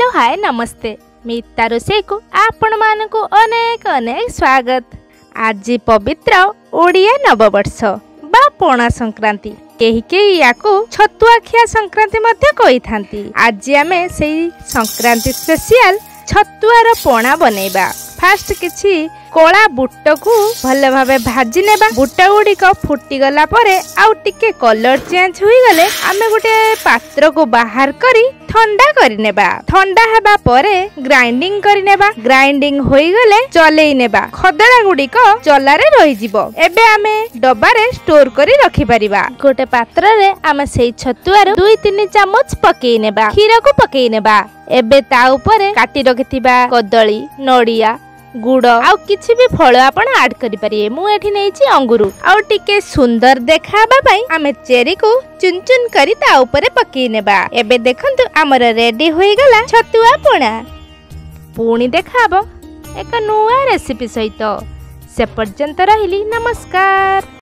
हाय नमस्ते मिता रोषे को आपण मानकु अनेक अनेक स्वागत। आज पवित्र ओडिया नववर्ष बा पणा संक्रांति केही याकू छतुआखिया संक्रांति मध्य कही थांती। आज आमे सेही संक्रांति स्पेशल छतुआर पणा बनेबा। फास्ट किछि कोला बुट को भल भावे भाजी नेबा। बुट गुड़िक फुटी गला परे आउ टिके कलर चेंज हुई गले आमे गोटे पात्र को बाहर करी ठंडा करी नेबा। ठंडा हेबा परे ग्राइंडिंग करी नेबा। ग्राइंडिंग होई गले चलेई नेबा। खदड़ा गुड़िक चलारे रही जिवो। एबे आमे डब्बारे स्टोर करी रखि परिबा। गोटे पात्र रे आमे सेई छतुआर 2-3 चम्मच पकेई नेबा। खीर को पकेई नेबा। एबे ता ऊपर काटी रखिथिबा कदली नड़िया गुड़ आउ किछि भी फल आपण ऐड करि परिए। मु एठी नेछि अंगूर आउ टिके सुंदर देखाबा पई आमे चेरी को चुन चुन करी ता ऊपर पकेई नेबा। एबे देखंतु हमर रेडी होई गला छतुआ पणा। पुणी देखाबो एक नुआ रेसिपी सहित। से पर्यंत रहिली नमस्कार।